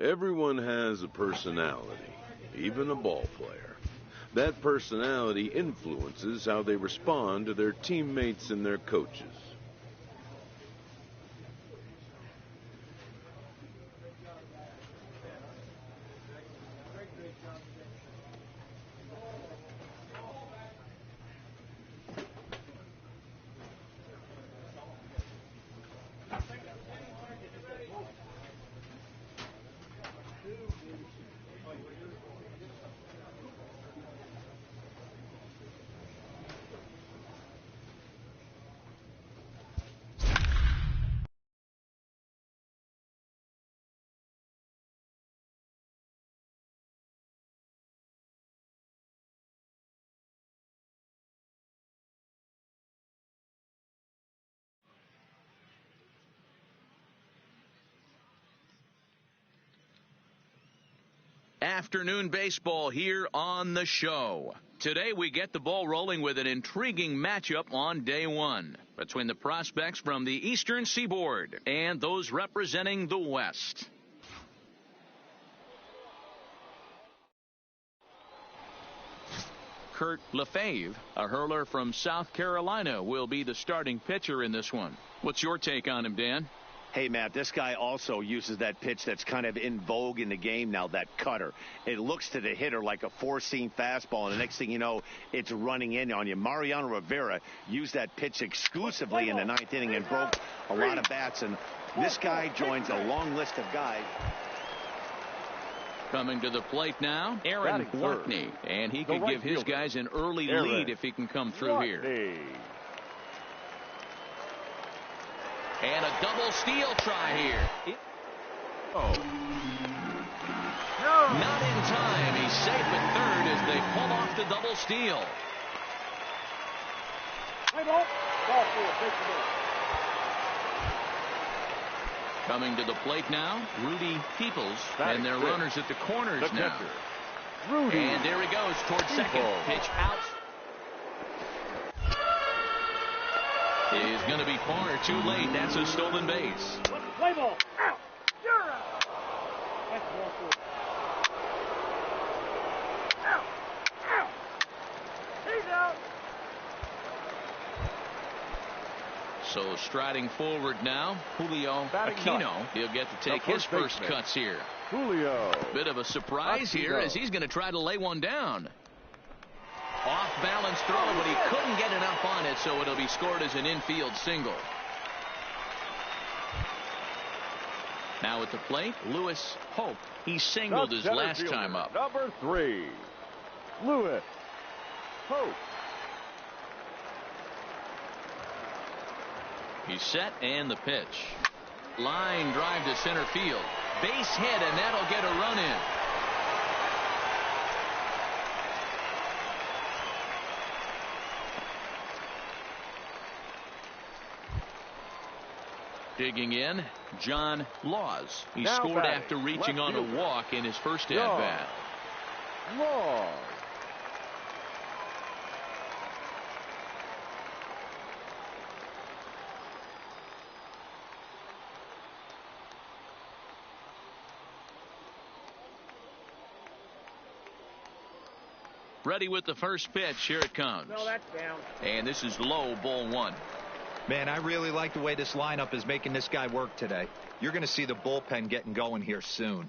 Everyone has a personality, even a ball player. That personality influences how they respond to their teammates and their coaches. Afternoon baseball here on the show. Today we get the ball rolling with an intriguing matchup on day one between the prospects from the Eastern Seaboard and those representing the West. Kurt Lefebvre, a hurler from South Carolina, will be the starting pitcher in this one. What's your take on him, Dan? Hey, Matt, this guy also uses that pitch that's kind of in vogue in the game now, that cutter. It looks to the hitter like a four-seam fastball, and the next thing you know, it's running in on you. Mariano Rivera used that pitch exclusively in the ninth inning and broke a lot of bats, and this guy joins a long list of guys. Coming to the plate now, Aaron Blackney, and he could give his guys an early lead if he can come through here. And a double steal try here. No. Not in time. He's safe at third as they pull off the double steal. Coming to the plate now, Rudy Peoples, and their runners at the corners now. And there he goes towards second. Pitch out. Is going to be far too late. That's a stolen base. Play ball. Out. You're out. That's ball four. Out. Out. He's out. So striding forward now, Julio Aquino. He'll get to take his first cuts here. Julio. Bit of a surprise here as he's going to try to lay one down. Off-balance throw, but he couldn't get enough on it, so it'll be scored as an infield single. Now at the plate, Lewis Hope. He singled his last time up. Number 3, Lewis Hope. He's set, and the pitch. Line drive to center field. Base hit, and that'll get a run in. Digging in, John Laws. He scored after reaching on a walk in his first at-bat. Laws. Ready with the first pitch. Here it comes. No, that's down. And this is low, ball one. Man, I really like the way this lineup is making this guy work today. You're going to see the bullpen getting going here soon.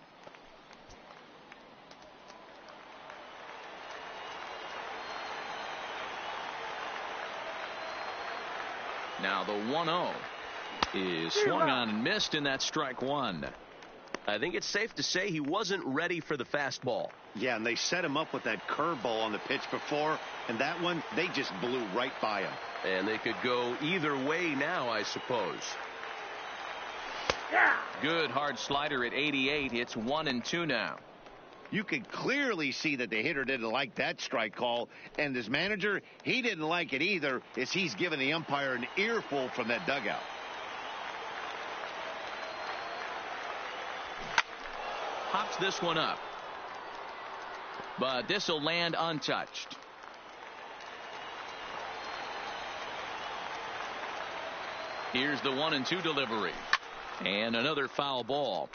Now the 1-0 is swung on and missed, and that's strike one. I think it's safe to say he wasn't ready for the fastball. Yeah, and they set him up with that curveball on the pitch before, and that one, they just blew right by him. And they could go either way now, I suppose. Good hard slider at 88. It's 1-2 now. You could clearly see that the hitter didn't like that strike call, and his manager, he didn't like it either, as he's giving the umpire an earful from that dugout. Pops this one up, but this will land untouched. Here's the 1-2 delivery, and another foul ball.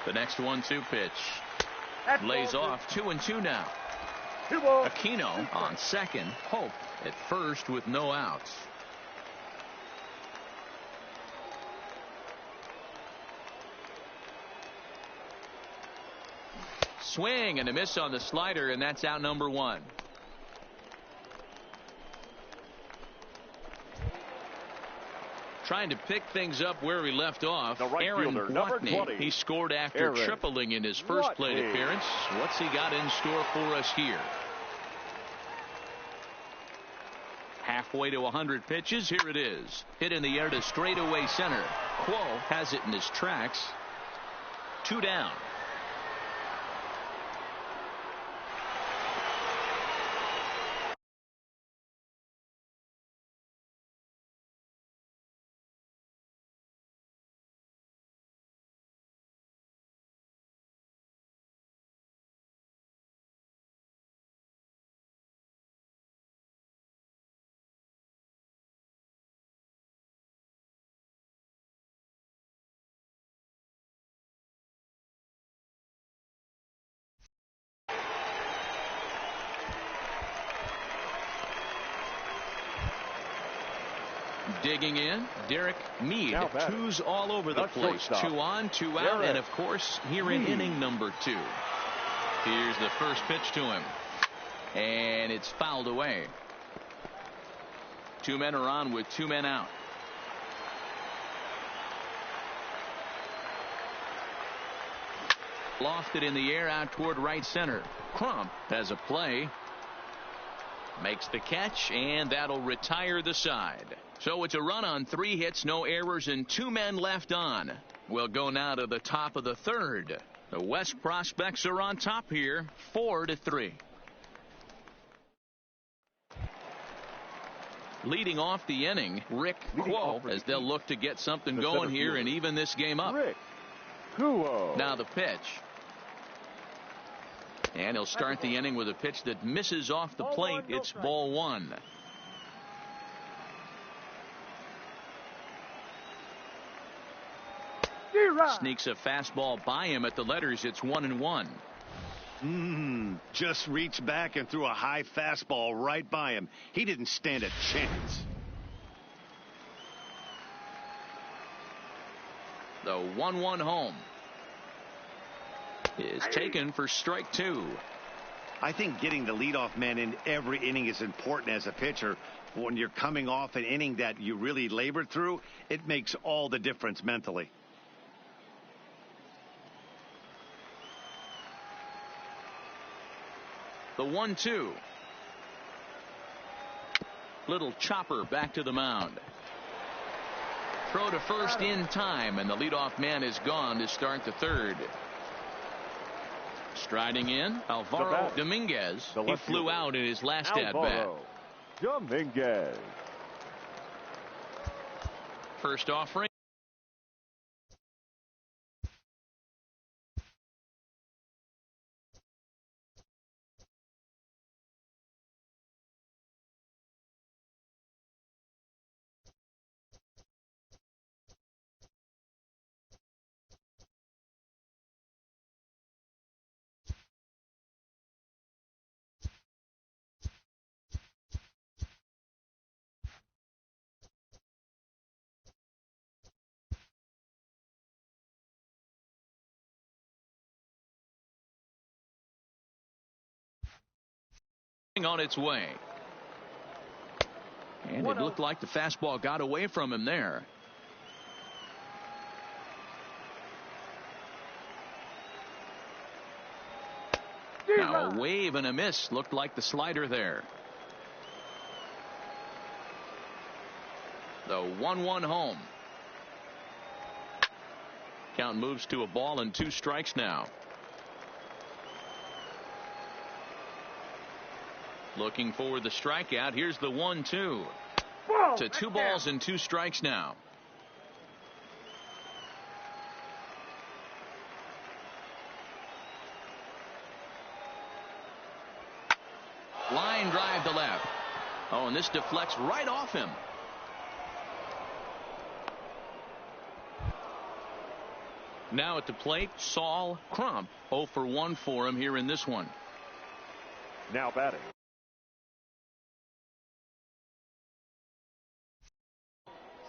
The next 1-2 pitch. That's Lays ball off 2-2 now. 2 balls. Aquino on second. Hope at first with no outs. Swing and a miss on the slider, and that's out number 1. Trying to pick things up where we left off. The right Aaron fielder, number Watney. 20. He scored after Aaron tripling in his first plate Watney. appearance. What's he got in store for us here? Halfway to 100 pitches. Here it is. Hit in the air to straightaway center. Quo has it in his tracks. 2 down. Digging in, Derek Mead. Now batting. 2s all over the The place. shortstop. 2 on, 2 out, Derek and of course here in Mead. inning number 2. Here's the first pitch to him, and it's fouled away. 2 men are on with 2 men out. Lofted in the air out toward right center. Crump has a play. Makes the catch, and that'll retire the side. So it's a run on 3 hits, no errors, and 2 men left on. We'll go now to the top of the 3rd. The West prospects are on top here, 4-3. Leading off the inning, Rick Quo, as they'll look to get something The going center here fielder. and even this game up. Rick Kuo. Now the pitch. And he'll start the inning with a pitch that misses off the plate. It's ball 1. Sneaks a fastball by him at the letters. It's 1-1. Just reached back and threw a high fastball right by him. He didn't stand a chance. The 1-1 home is taken for strike 2. I think getting the leadoff man in every inning is important as a pitcher. When you're coming off an inning that you really labored through, it makes all the difference mentally. The 1-2. Little chopper back to the mound. Throw to first in time, and the leadoff man is gone to start the 3rd. Striding in, Alvaro Dominguez. He flew out in his last at-bat. Dominguez. First offering. On its way, and it looked like the fastball got away from him there. Now a wave and a miss. Looked like the slider there. The 1-1 home. Count moves to a ball and 2 strikes now. Looking for the strikeout. Here's the 1-2. To 2 balls and 2 strikes now. Line drive to left. Oh, and this deflects right off him. Now at the plate, Saul Crump. 0 for 1 for him here in this one. Now batting.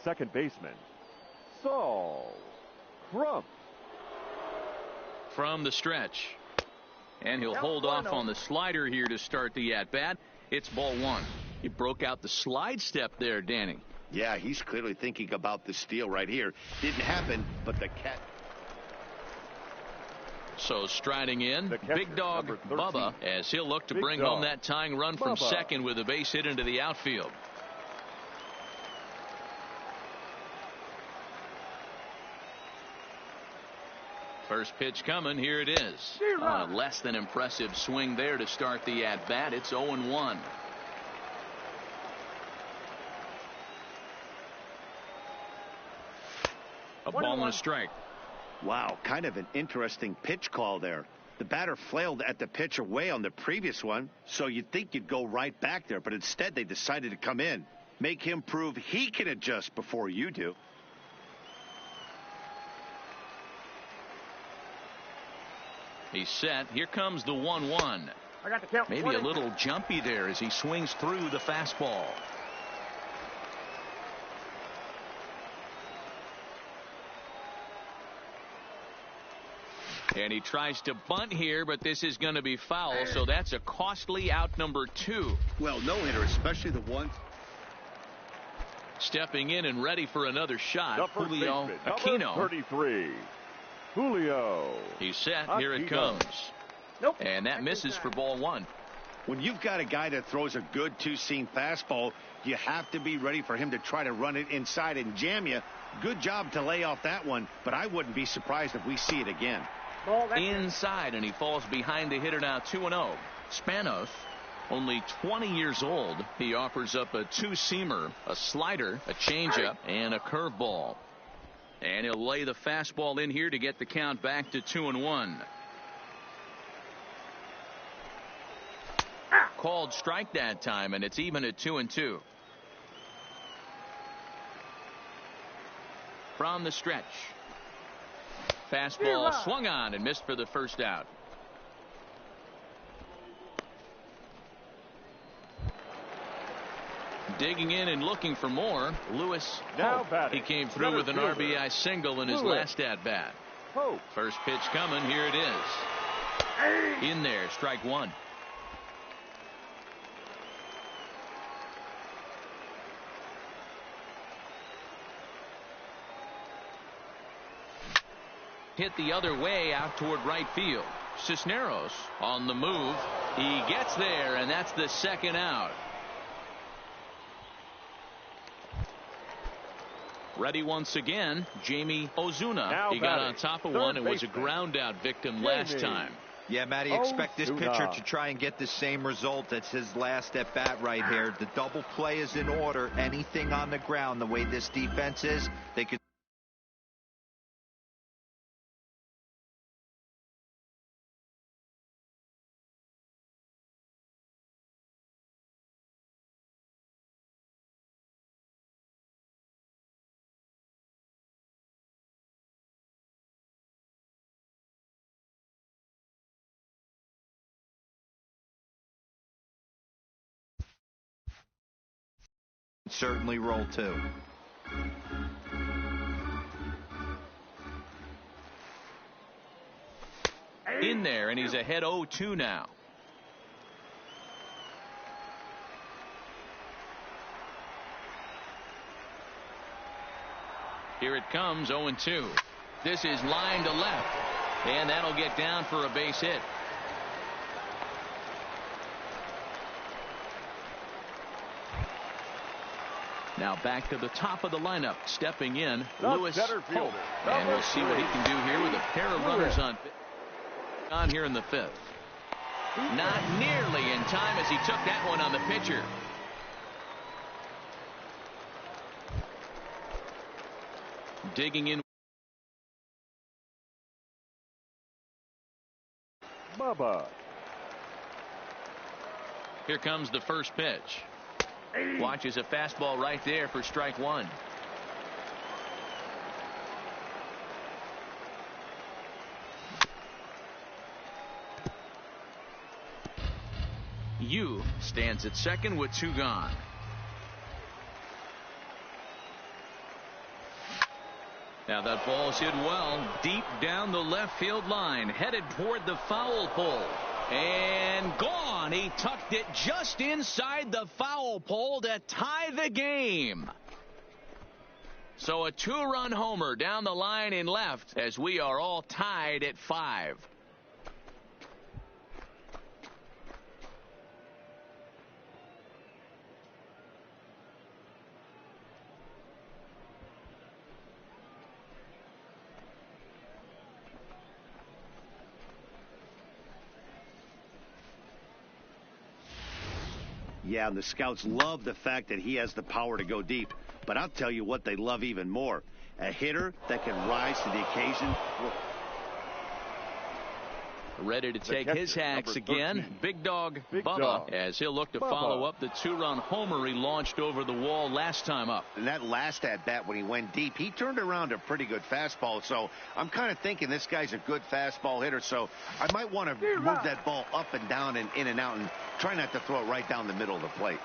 Second baseman, Saul Crump. From the stretch. And he'll hold off on the slider here to start the at-bat. It's ball 1. He broke out the slide step there, Danny. Yeah, he's clearly thinking about the steal right here. Didn't happen, but the cat. So striding in, catcher, big dog Bubba, as he'll look to bring home that tying run from second with a base hit into the outfield. First pitch coming. Here it is. A less than impressive swing there to start the at-bat. It's 0-1. A ball and a strike. Wow, kind of an interesting pitch call there. The batter flailed at the pitch away on the previous one, so you'd think you'd go right back there, but instead they decided to come in. Make him prove he can adjust before you do. He's set. Here comes the 1-1. I got the count. Maybe a little jumpy there as he swings through the fastball. And he tries to bunt here, but this is going to be foul, so that's a costly out number 2. Well, no hitter, especially the one. Stepping in and ready for another shot, Julio baseman, Aquino. 33, Julio. He's set. Here it Aquino. comes. Nope. And that misses for ball 1. When you've got a guy that throws a good two-seam fastball, you have to be ready for him to try to run it inside and jam you. Good job to lay off that one, but I wouldn't be surprised if we see it again. Inside, and he falls behind the hitter now. 2-0. Spanos, only 20 years old. He offers up a two-seamer, a slider, a changeup, and a curveball. And he'll lay the fastball in here to get the count back to 2-1. Called strike that time, and it's even at 2-2. From the stretch. Fastball swung on and missed for the first out. Digging in and looking for more, Lewis Now Hope. batting, He came through center with an fielder, RBI single in his Lewis last at-bat. Hope. First pitch coming. Here it is. In there, strike 1. Hit the other way out toward right field. Cisneros on the move. He gets there, and that's the second out. Ready once again, Jamie Ozuna. Now He got batting, on top of third one and was a baseman, ground out victim last Jamie. time. Yeah, Matty, expect this Ozuna. pitcher to try and get the same result as his last at bat right here. The double play is in order. Anything on the ground, the way this defense is, they could. Certainly roll 2. In there, and he's ahead 0-2 now. Here it comes, 0-2. This is line to left, and that'll get down for a base hit. Now back to the top of the lineup, stepping in, The Lewis center Hope. fielder, And we'll number see what he 3, can do here with a pair of runners on here in the 5th. Not nearly in time as he took that one on the pitcher. Digging in. Bubba. Here comes the first pitch. Watches a fastball right there for strike 1. Yu stands at second with 2 gone. Now that ball's hit well deep down the left field line, headed toward the foul pole. And gone. He tucked it just inside the foul pole to tie the game. So a 2-run homer down the line in left as we are all tied at 5. Yeah, and the scouts love the fact that he has the power to go deep. But I'll tell you what they love even more. A hitter that can rise to the occasion. Ready to take his hacks again. Big Dog Bubba, as he'll look to follow up the 2-run homer he launched over the wall last time up. And that last at-bat when he went deep, he turned around a pretty good fastball. So I'm kind of thinking this guy's a good fastball hitter. So I might want to move that ball up and down and in and out and try not to throw it right down the middle of the plate.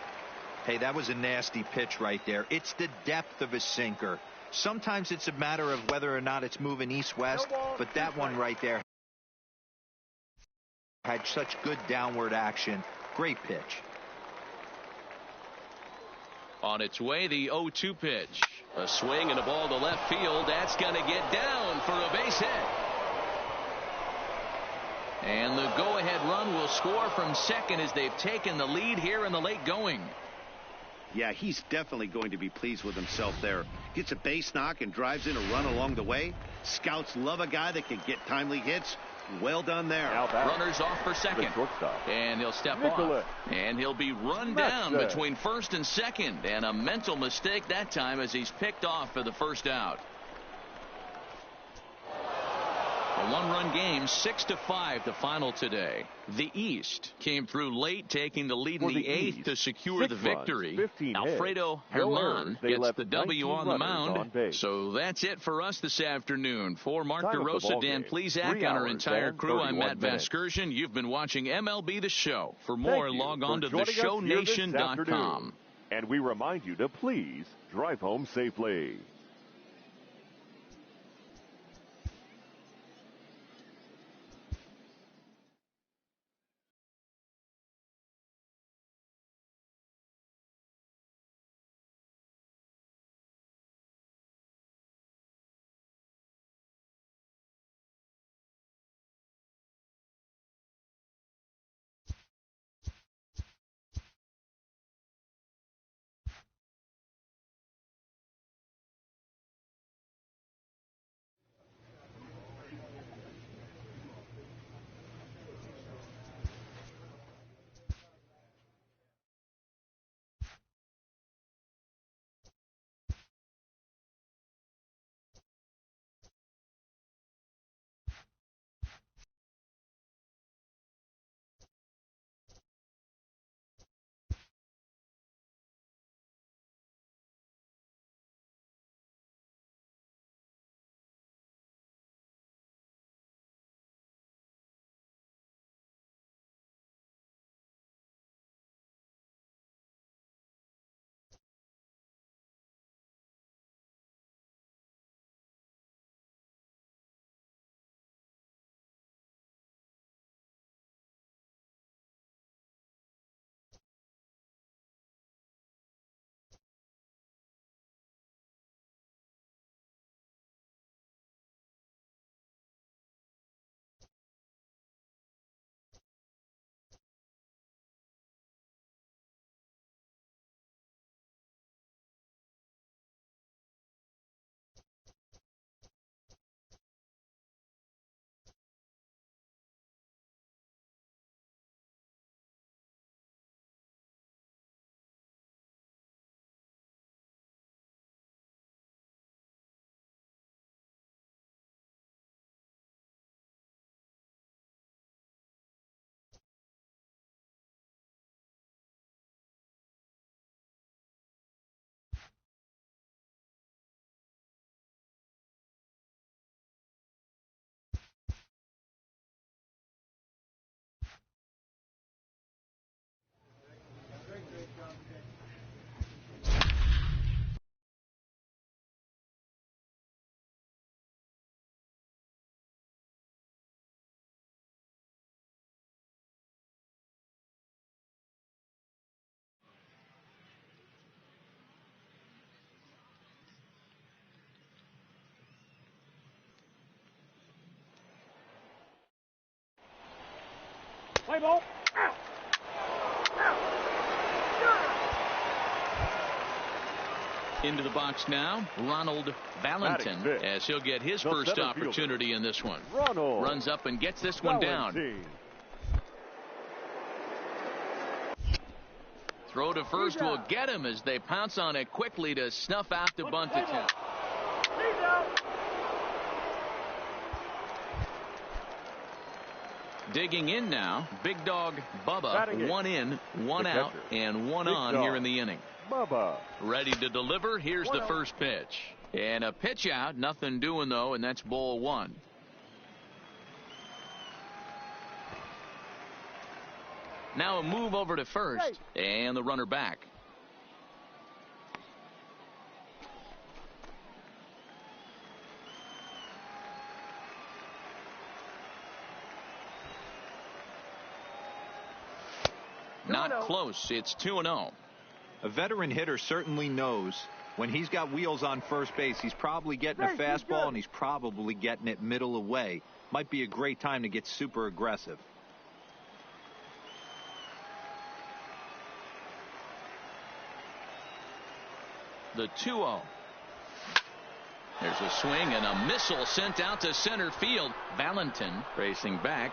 Hey, that was a nasty pitch right there. It's the depth of a sinker. Sometimes it's a matter of whether or not it's moving east-west, but that one right there had such good downward action. Great pitch. On its way, the 0-2 pitch. A swing and a ball to left field. That's going to get down for a base hit. And the go-ahead run will score from second as they've taken the lead here in the late going. Yeah, he's definitely going to be pleased with himself there. Gets a base knock and drives in a run along the way. Scouts love a guy that can get timely hits. Well done there. Runners off for second. And he'll step off. And he'll be run down between first and second. And a mental mistake that time as he's picked off for the first out. A 1-run game, 6-5 the final today. The East came through late, taking the lead in the 8th to secure the victory. Alfredo Herman gets the W on the mound. So that's it for us this afternoon. For Mark DeRosa, Dan Plesac, and our entire crew, I'm Matt Vasgersian. You've been watching MLB The Show. For more, log on to theshownation.com. And we remind you to please drive home safely. Play ball. Out. Out. Into the box now, Ronald Valentin, as he'll get his first opportunity in this one. Runs up and gets this one down. Throw to first will get him as they pounce on it quickly to snuff out the bunt attempt. Digging in now, Big Dog Bubba. One in, one out, and one on here in the inning. Bubba. Ready to deliver. Here's the first pitch. And a pitch out. Nothing doing, though, and that's ball one. Now a move over to first, and the runner back. Not close. It's 2-0. A veteran hitter certainly knows when he's got wheels on first base, he's probably getting a fastball and he's probably getting it middle away. Might be a great time to get super aggressive. The 2-0. There's a swing and a missile sent out to center field. Valentin racing back.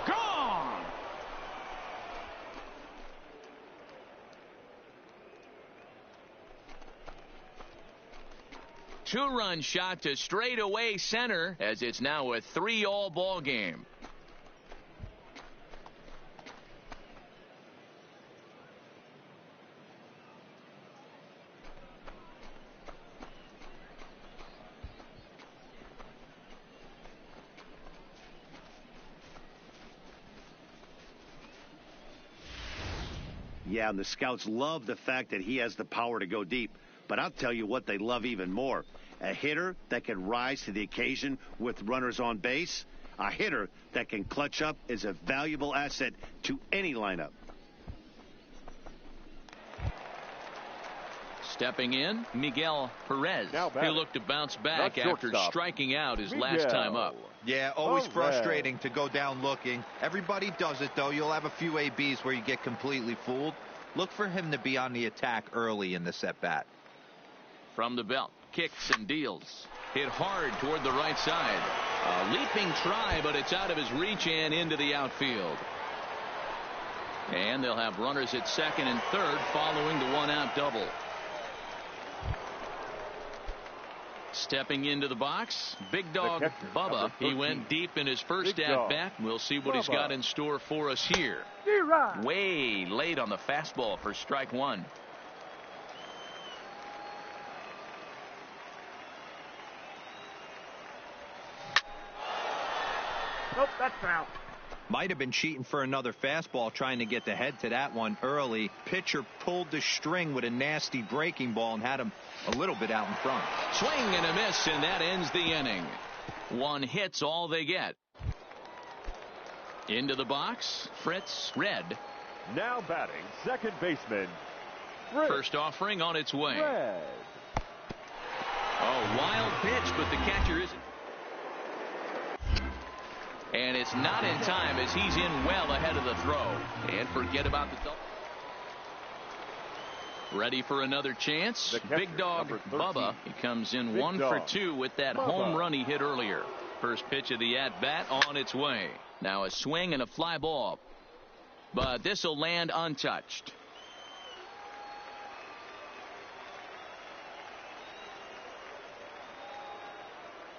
Gone! Two-run shot to straightaway center as it's now a 3-all ball game. Yeah, and the scouts love the fact that he has the power to go deep. But I'll tell you what they love even more. A hitter that can rise to the occasion with runners on base. A hitter that can clutch up is a valuable asset to any lineup. Stepping in, Miguel Perez. He looked to bounce back after striking out his last time up. Yeah, always frustrating to go down looking. Everybody does it, though. You'll have a few ABs where you get completely fooled. Look for him to be on the attack early in this at-bat. From the belt, kicks and deals. Hit hard toward the right side. A leaping try, but it's out of his reach and into the outfield. And they'll have runners at second and third following the one-out double. Stepping into the box, Big Dog Bubba. He went deep in his first at-bat. We'll see what he's got in store for us here. Way late on the fastball for strike one. Nope, that's foul. Might have been cheating for another fastball, trying to get the head to that one early. Pitcher pulled the string with a nasty breaking ball and had him a little bit out in front. Swing and a miss, and that ends the inning. One hit's all they get. Into the box, Fritz Red. Now batting, second baseman, Fritz. First offering on its way. Red. A wild pitch, but the catcher isn't. And it's not in time as he's in well ahead of the throw. And forget about the double. Ready for another chance. Big Dog Bubba. He comes in 1 for 2 with that home run he hit earlier. First pitch of the at-bat on its way. Now a swing and a fly ball. But this will land untouched.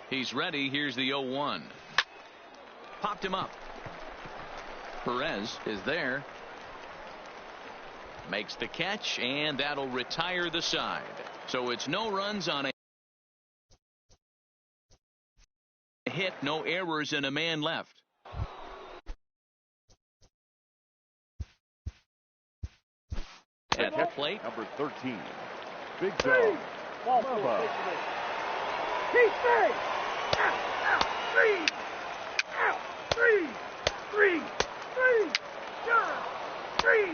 He's ready. Here's the 0-1. Popped him up. Perez is there. Makes the catch, and that'll retire the side. So it's no runs on a hit, no errors, and a man left. At the plate, number 13, Big Dog Bubba. Keep safe. Out, out, three. Out, three. Three. Three. Down. Three.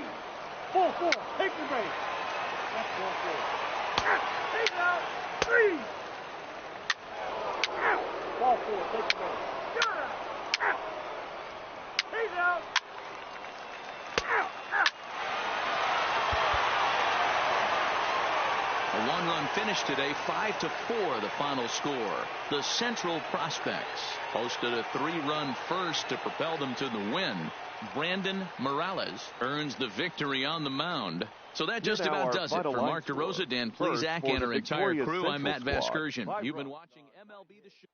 4-4. Take the base. That's 4-4. Out. Take out. Three. Out. Ball 4. Take the base. Down. Out. Take out. finished today 5-4, the final score. The Central Prospects posted a 3-run first to propel them to the win. Brandon Morales earns the victory on the mound. So that just about does it. For Mark DeRosa, Dan Plezak, and our entire crew, I'm Matt Vasgersian. You've been watching MLB The Show.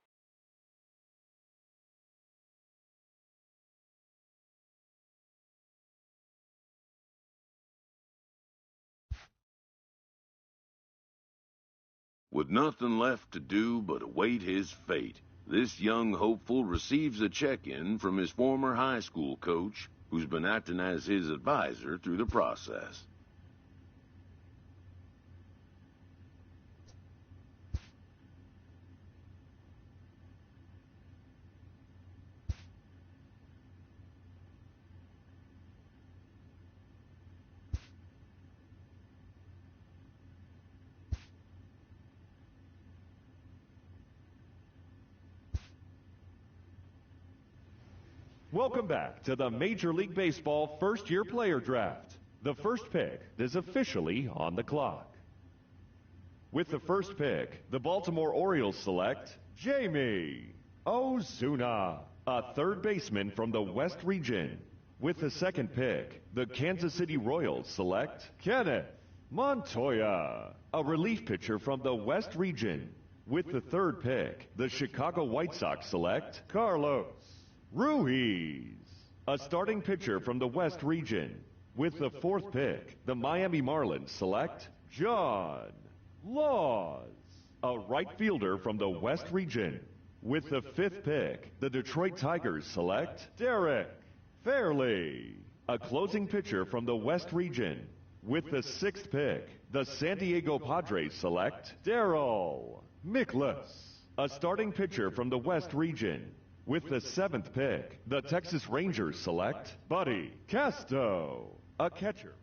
With nothing left to do but await his fate, this young hopeful receives a check-in from his former high school coach, who's been acting as his advisor through the process. Welcome back to the Major League Baseball first-year player draft. The first pick is officially on the clock. With the first pick, the Baltimore Orioles select Jamie Ozuna, a third baseman from the West region. With the second pick, the Kansas City Royals select Kenneth Montoya, a relief pitcher from the West region. With the third pick, the Chicago White Sox select Carlos Ruiz, a starting pitcher from the West region. With the fourth pick, the Miami Marlins select John Laws, a right fielder from the West region. With the fifth pick, the Detroit Tigers select Derek Fairley, a closing pitcher from the West region. With the sixth pick, the San Diego Padres select Darryl Mickless, a starting pitcher from the West region. With the seventh pick, the Texas Rangers select Buddy Casto, a catcher.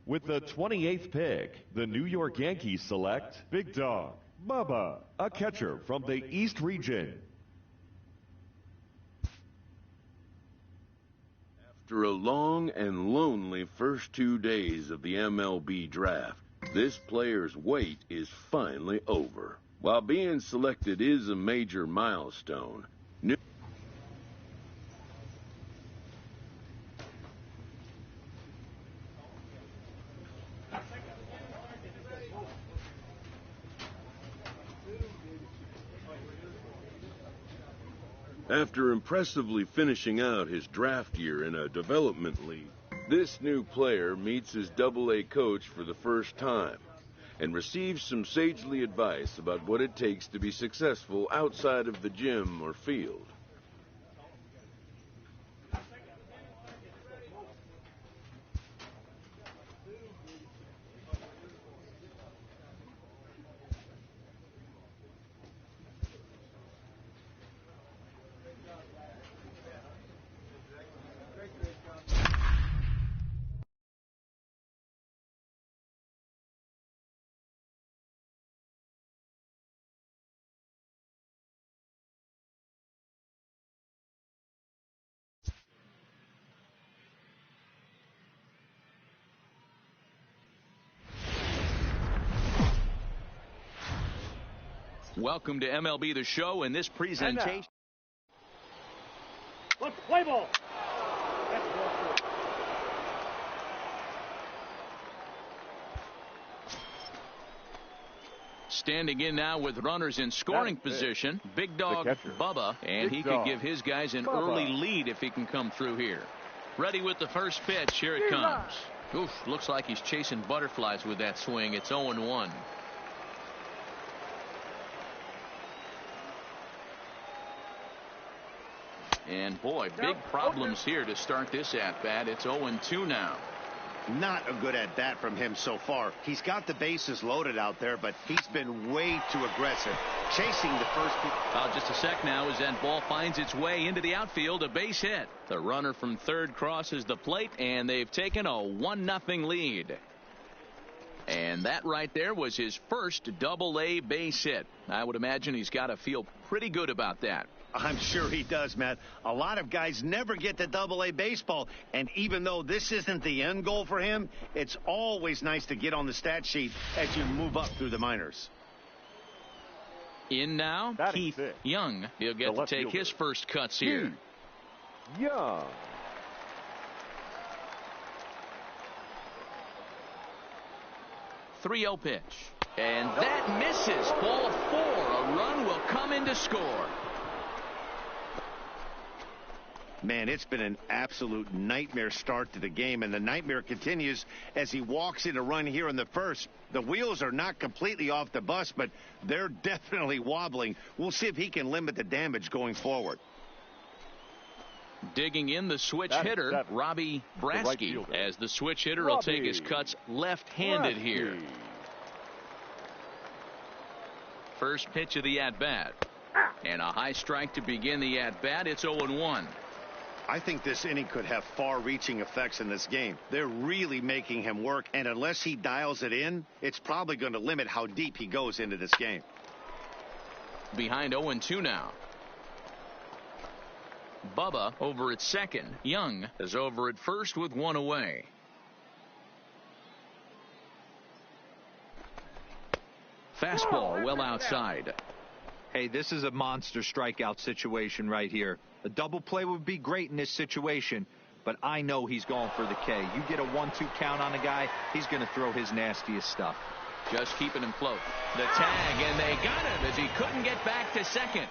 With the 28th pick, the New York Yankees select Big Dog Bubba, a catcher from the East region. After a long and lonely first 2 days of the MLB draft, this player's wait is finally over. While being selected is a major milestone, after impressively finishing out his draft year in a development league, this new player meets his Double-A coach for the first time and receives some sagely advice about what it takes to be successful outside of the gym or field. Welcome to MLB The Show in this presentation. Let's play ball. Standing in now with runners in scoring position, Big Dog Bubba, and he could give his guys an early lead if he can come through here. Ready with the first pitch. Here it comes. Oof, looks like he's chasing butterflies with that swing. It's 0-1. And boy, big problems here to start this at-bat. It's 0-2 now. Not a good at-bat from him so far. He's got the bases loaded out there, but he's been way too aggressive, chasing the first. Just a sec now as that ball finds its way into the outfield. A base hit. The runner from third crosses the plate, and they've taken a 1-0 lead. And that right there was his first Double-A base hit. I would imagine he's got to feel pretty good about that. I'm sure he does, Matt. A lot of guys never get to Double-A baseball, and even though this isn't the end goal for him, it's always nice to get on the stat sheet as you move up through the minors. In now, Keith Young. He'll get to take his first cuts here. Young. 3-0 pitch. And that misses. Ball 4. A run will come in to score. Man, it's been an absolute nightmare start to the game, and the nightmare continues as he walks in a run here in the first. The wheels are not completely off the bus, but they're definitely wobbling. We'll see if he can limit the damage going forward. Digging in the switch hitter, Robbie Brasky, as the switch hitter will take his cuts left-handed here. First pitch of the at-bat. And a high strike to begin the at-bat. It's 0-1. I think this inning could have far-reaching effects in this game. They're really making him work, and unless he dials it in, it's probably going to limit how deep he goes into this game. Behind 0-2 now. Bubba over at second. Young is over at first with one away. Fastball well outside. Hey, this is a monster strikeout situation right here. A double play would be great in this situation, but I know he's going for the K. You get a 1-2 count on a guy, he's going to throw his nastiest stuff. Just keeping him close. The tag, and they got him as he couldn't get back to second.